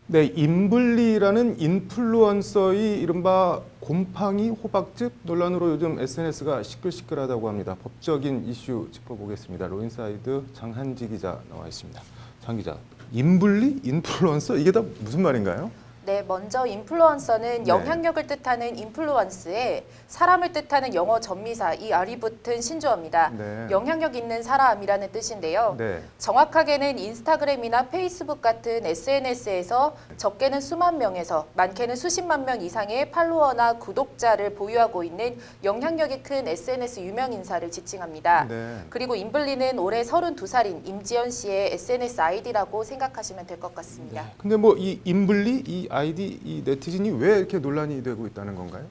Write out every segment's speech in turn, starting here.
네, 인블리라는 인플루언서의 이른바 곰팡이 호박즙 논란으로 요즘 SNS가 시끌시끌하다고 합니다. 법적인 이슈 짚어보겠습니다. 로인사이드 장한지 기자 나와 있습니다. 장 기자, 인블리? 인플루언서? 이게 다 무슨 말인가요? 네, 먼저 인플루언서는 네. 영향력을 뜻하는 인플루언스에 사람을 뜻하는 영어 전미사 이 알이 붙은 신조어입니다. 네. 영향력 있는 사람이라는 뜻인데요. 네. 정확하게는 인스타그램이나 페이스북 같은 SNS에서 적게는 수만 명에서 많게는 수십만 명 이상의 팔로워나 구독자를 보유하고 있는 영향력이 큰 SNS 유명 인사를 지칭합니다. 네. 그리고 인블리는 올해 32살인 임지연 씨의 SNS 아이디라고 생각하시면 될 것 같습니다. 네. 근데 뭐 이 인블리, 이 아이디, 이 네티즌이 왜 이렇게 논란이 되고 있다는 건가요?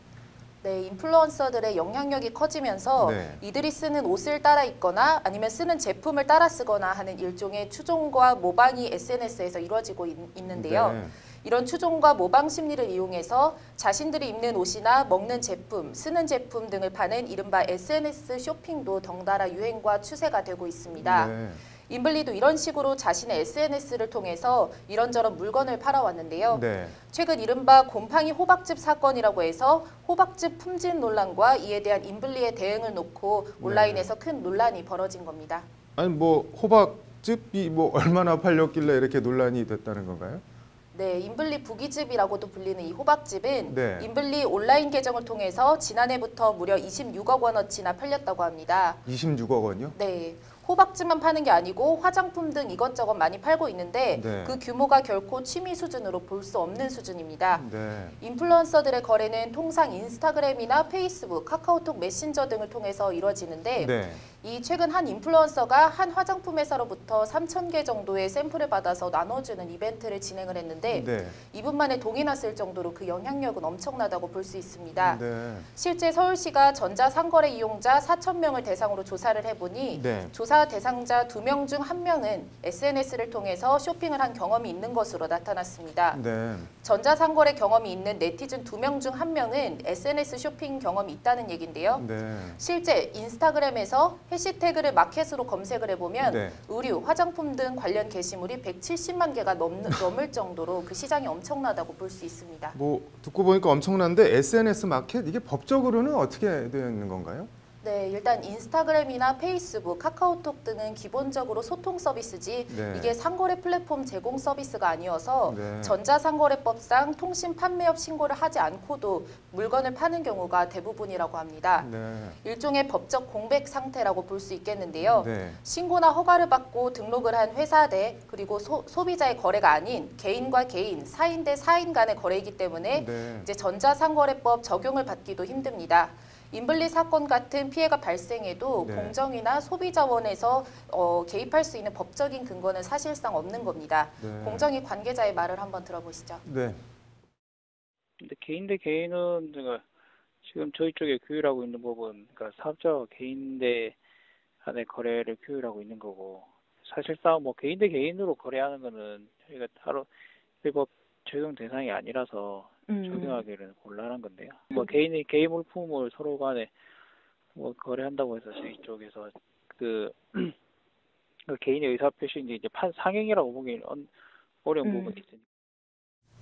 네, 인플루언서들의 영향력이 커지면서 네. 이들이 쓰는 옷을 따라 입거나 아니면 쓰는 제품을 따라 쓰거나 하는 일종의 추종과 모방이 SNS에서 이루어지고 있는데요. 네. 이런 추종과 모방 심리를 이용해서 자신들이 입는 옷이나 먹는 제품, 쓰는 제품 등을 파는 이른바 SNS 쇼핑도 덩달아 유행과 추세가 되고 있습니다. 네. 인블리도 이런 식으로 자신의 SNS를 통해서 이런저런 물건을 팔아왔는데요. 네. 최근 이른바 곰팡이 호박즙 사건이라고 해서 호박즙 품질 논란과 이에 대한 인블리의 대응을 놓고 온라인에서 큰 논란이 벌어진 겁니다. 아니 뭐 호박즙이 뭐 얼마나 팔렸길래 이렇게 논란이 됐다는 건가요? 네, 인블리 부기즙이라고도 불리는 이 호박즙은 네. 인블리 온라인 계정을 통해서 지난해부터 무려 26억 원어치나 팔렸다고 합니다. 26억 원이요? 네. 호박즙만 파는 게 아니고 화장품 등 이것저것 많이 팔고 있는데 네. 그 규모가 결코 취미 수준으로 볼 수 없는 수준입니다. 네. 인플루언서들의 거래는 통상 인스타그램이나 페이스북, 카카오톡 메신저 등을 통해서 이루어지는데 네. 이 최근 한 인플루언서가 한 화장품 회사로부터 3,000개 정도의 샘플을 받아서 나눠주는 이벤트를 진행을 했는데 네. 이분만의 동이 났을 정도로 그 영향력은 엄청나다고 볼 수 있습니다. 네. 실제 서울시가 전자상거래 이용자 4,000명을 대상으로 조사를 해보니 네. 조사 대상자 2명 중 1명은 SNS를 통해서 쇼핑을 한 경험이 있는 것으로 나타났습니다. 네. 전자상거래 경험이 있는 네티즌 2명 중 1명은 SNS 쇼핑 경험이 있다는 얘긴데요. 네. 실제 인스타그램에서 해시태그를 마켓으로 검색을 해보면 네. 의류, 화장품 등 관련 게시물이 170만 개가 넘을 정도로 그 시장이 엄청나다고 볼 수 있습니다. 뭐 듣고 보니까 엄청난데 SNS 마켓 이게 법적으로는 어떻게 되어 있는 건가요? 네, 일단 인스타그램이나 페이스북, 카카오톡 등은 기본적으로 소통 서비스지 네. 이게 상거래 플랫폼 제공 서비스가 아니어서 네. 전자상거래법상 통신 판매업 신고를 하지 않고도 물건을 파는 경우가 대부분이라고 합니다. 네. 일종의 법적 공백 상태라고 볼 수 있겠는데요. 네. 신고나 허가를 받고 등록을 한 회사 대 그리고 소비자의 거래가 아닌 개인과 개인, 사인 대 사인 간의 거래이기 때문에 네. 이제 전자상거래법 적용을 받기도 힘듭니다. 인블리 사건 같은 피해가 발생해도 네. 공정위나 소비자원에서 개입할 수 있는 법적인 근거는 사실상 없는 겁니다. 네. 공정위 관계자의 말을 한번 들어보시죠. 네. 근데 개인 대 개인은 제가 지금 저희 쪽에 규율하고 있는 법은 그러니까 사업자와 개인 대 간의 거래를 규율하고 있는 거고 사실상 뭐 개인 대 개인으로 거래하는 거는 저희가 따로 이 법 적용 대상이 아니라서 적용하기는 곤란한 건데요. 뭐 개인 물품을 서로 간에 뭐 거래한다고 해서 저희 쪽에서 그 개인의 의사 표시인데 이제 상행이라고 보기 어려운 부분이 있으니까.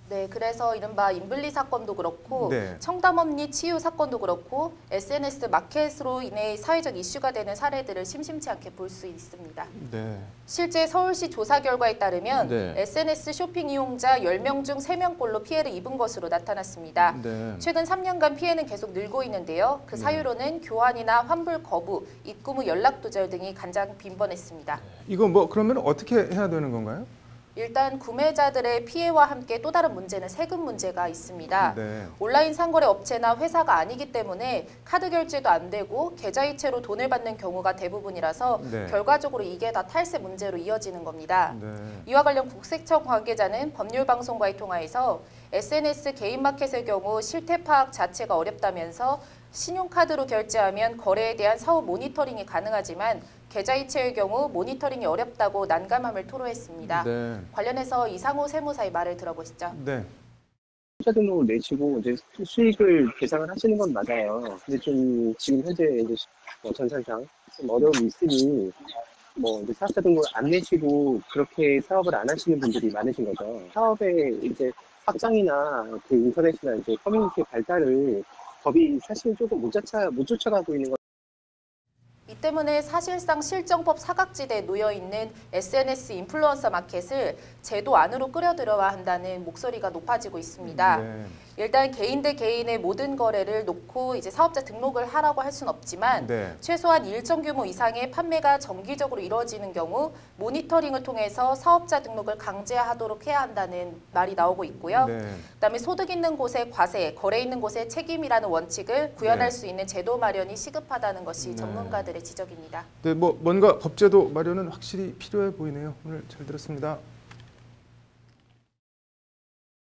네, 그래서 이른바 인블리 사건도 그렇고 네. 청담업리 치유 사건도 그렇고 SNS 마켓으로 인해 사회적 이슈가 되는 사례들을 심심치 않게 볼 수 있습니다. 네. 실제 서울시 조사 결과에 따르면 네. SNS 쇼핑 이용자 10명 중 3명꼴로 피해를 입은 것으로 나타났습니다. 네. 최근 3년간 피해는 계속 늘고 있는데요. 그 사유로는 교환이나 환불 거부, 입금 후 연락 두절 등이 가장 빈번했습니다. 이거 뭐 그러면 어떻게 해야 되는 건가요? 일단 구매자들의 피해와 함께 또 다른 문제는 세금 문제가 있습니다. 네. 온라인 상거래 업체나 회사가 아니기 때문에 카드 결제도 안 되고 계좌이체로 돈을 받는 경우가 대부분이라서 네. 결과적으로 이게 다 탈세 문제로 이어지는 겁니다. 네. 이와 관련 국세청 관계자는 법률방송과의 통화에서 SNS 개인 마켓의 경우 실태 파악 자체가 어렵다면서 신용카드로 결제하면 거래에 대한 사후 모니터링이 가능하지만 계좌이체의 경우 모니터링이 어렵다고 난감함을 토로했습니다. 네. 관련해서 이상호 세무사의 말을 들어보시죠. 네. 투자 등록을 내시고 이제 수익을 계산을 하시는 건 맞아요. 근데 좀 지금 현재 이제 전산상 좀 어려움이 있으니 뭐 이제 사업자 등록을 안 내시고 그렇게 사업을 안 하시는 분들이 많으신 거죠. 사업의 이제 확장이나 그 인터넷이나 이제 커뮤니티 발달을 법이 사실 조금 못 쫓아가고 있는 것. 이 때문에 사실상 실정법 사각지대에 놓여 있는 SNS 인플루언서 마켓을 제도 안으로 끌어들여야 한다는 목소리가 높아지고 있습니다. 네. 일단 개인 대 개인의 모든 거래를 놓고 이제 사업자 등록을 하라고 할 수는 없지만 네. 최소한 일정 규모 이상의 판매가 정기적으로 이루어지는 경우 모니터링을 통해서 사업자 등록을 강제하도록 해야 한다는 말이 나오고 있고요. 네. 그다음에 소득 있는 곳에 과세, 거래 있는 곳에 책임이라는 원칙을 구현할 네. 수 있는 제도 마련이 시급하다는 것이 네. 전문가들의 지적입니다. 네, 뭐 뭔가 법제도 마련은 확실히 필요해 보이네요. 오늘 잘 들었습니다.